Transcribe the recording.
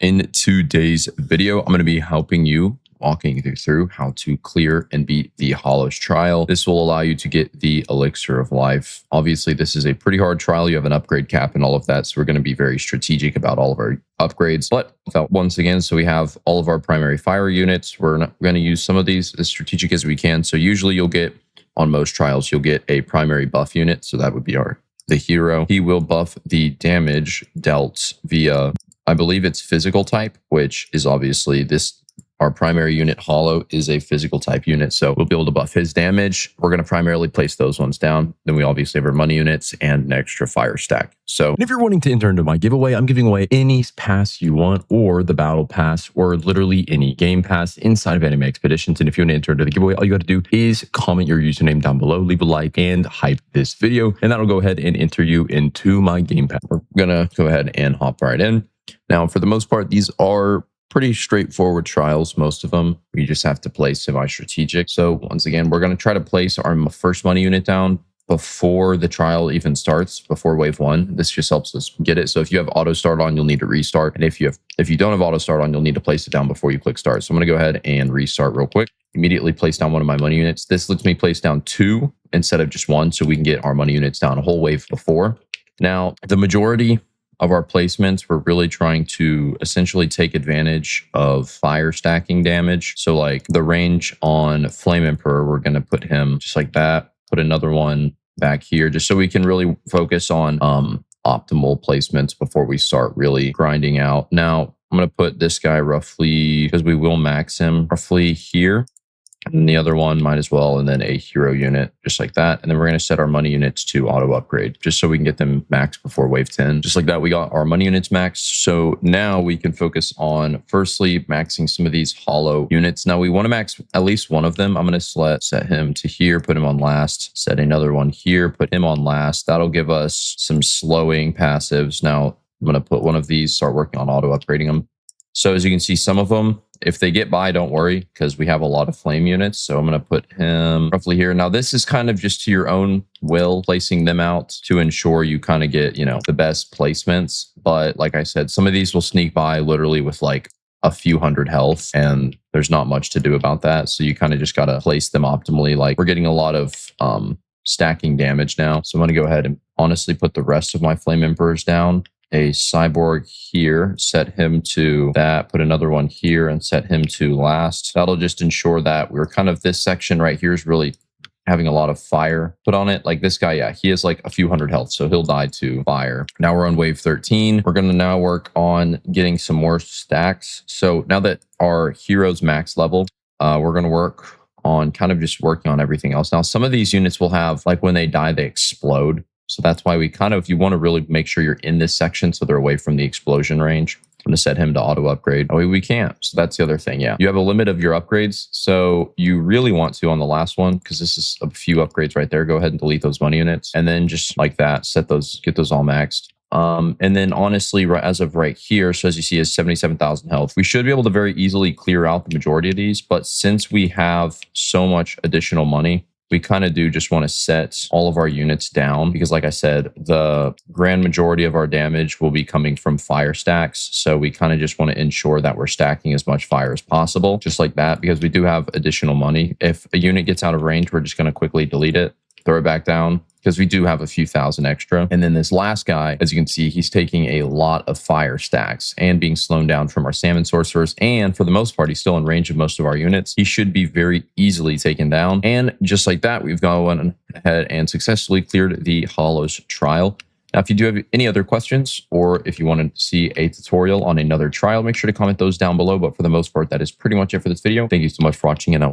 In today's video, I'm going to be helping you, walking you through how to clear and beat the Hollows trial. This will allow you to get the Elixir of Life. Obviously, this is a pretty hard trial. You have an upgrade cap and all of that, so we're going to be very strategic about all of our upgrades. But once again, so we have all of our primary fire units. We're going to use some of these as strategic as we can. So usually you'll get, on most trials, you'll get a primary buff unit. So that would be the hero. He will buff the damage dealt via, I believe it's physical type, which is obviously our primary unit Hollow is a physical type unit. So we'll be able to buff his damage. We're going to primarily place those ones down. Then we obviously have our money units and an extra fire stack. So if you're wanting to enter into my giveaway, I'm giving away any pass you want, or the battle pass, or literally any game pass inside of Anime Expeditions. And if you want to enter into the giveaway, all you got to do is comment your username down below, leave a like, and hype this video, and that'll go ahead and enter you into my game pass. We're going to go ahead and hop right in. Now, for the most part, these are pretty straightforward trials, most of them. We just have to play semi-strategic. So once again, we're going to try to place our first money unit down before the trial even starts, before wave one. This just helps us get it. So if you have auto start on, you'll need to restart. And if you don't have auto start on, you'll need to place it down before you click start. So I'm going to go ahead and restart real quick. Immediately place down one of my money units. This lets me place down 2 instead of just 1, so we can get our money units down a whole wave before. Now, the majority of our placements, we're really trying to essentially take advantage of fire stacking damage. So like the range on Flame Emperor, we're going to put him just like that, put another one back here, just so we can really focus on optimal placements before we start really grinding out. Now, I'm going to put this guy roughly, because we will max him, roughly here. And the other one might as well, and then a hero unit, just like that. And then we're going to set our money units to auto upgrade, just so we can get them maxed before wave 10. Just like that, we got our money units maxed. So now we can focus on, firstly, maxing some of these Hollow units. Now we want to max at least one of them. I'm going to set him to here, put him on last, set another one here, put him on last. That'll give us some slowing passives. Now I'm going to put one of these, start working on auto upgrading them. So as you can see, some of them, if they get by, don't worry, because we have a lot of flame units. So I'm going to put him roughly here. Now, this is kind of just to your own will, placing them out to ensure you kind of get, the best placements. But like I said, some of these will sneak by literally with like a few hundred health, and there's not much to do about that. So you kind of just got to place them optimally. Like we're getting a lot of stacking damage now. So I'm going to go ahead and honestly put the rest of my Flame Emperors down. A cyborg here, set him to that, put another one here and set him to last. That'll just ensure that we're kind of, this section right here is really having a lot of fire put on it. Like this guy, yeah, he has like a few hundred health, so he'll die to fire. Now we're on wave 13. We're going to now work on getting some more stacks. So now that our hero's max level, we're going to work on kind of just working on everything else. Now, some of these units will have, like when they die, they explode. So that's why we kind of, you want to really make sure you're in this section so they're away from the explosion range. I'm going to set him to auto upgrade. Oh, we can't. So that's the other thing. Yeah. You have a limit of your upgrades. So you really want to, on the last one, because this is a few upgrades right there, go ahead and delete those money units. And then just like that, get those all maxed. And then honestly, as of right here, so as you see, is 77,000 health. We should be able to very easily clear out the majority of these. But since we have so much additional money, we kind of do just want to set all of our units down, because like I said, the grand majority of our damage will be coming from fire stacks. So we kind of just want to ensure that we're stacking as much fire as possible, just like that, because we do have additional money. If a unit gets out of range, we're just going to quickly delete it, throw it back down, because we do have a few thousand extra. And then this last guy, as you can see, he's taking a lot of fire stacks and being slowed down from our salmon sorcerers. And for the most part, he's still in range of most of our units. He should be very easily taken down. And just like that, we've gone ahead and successfully cleared the Hollows trial. Now, if you do have any other questions, or if you want to see a tutorial on another trial, make sure to comment those down below. But for the most part, that is pretty much it for this video. Thank you so much for watching, and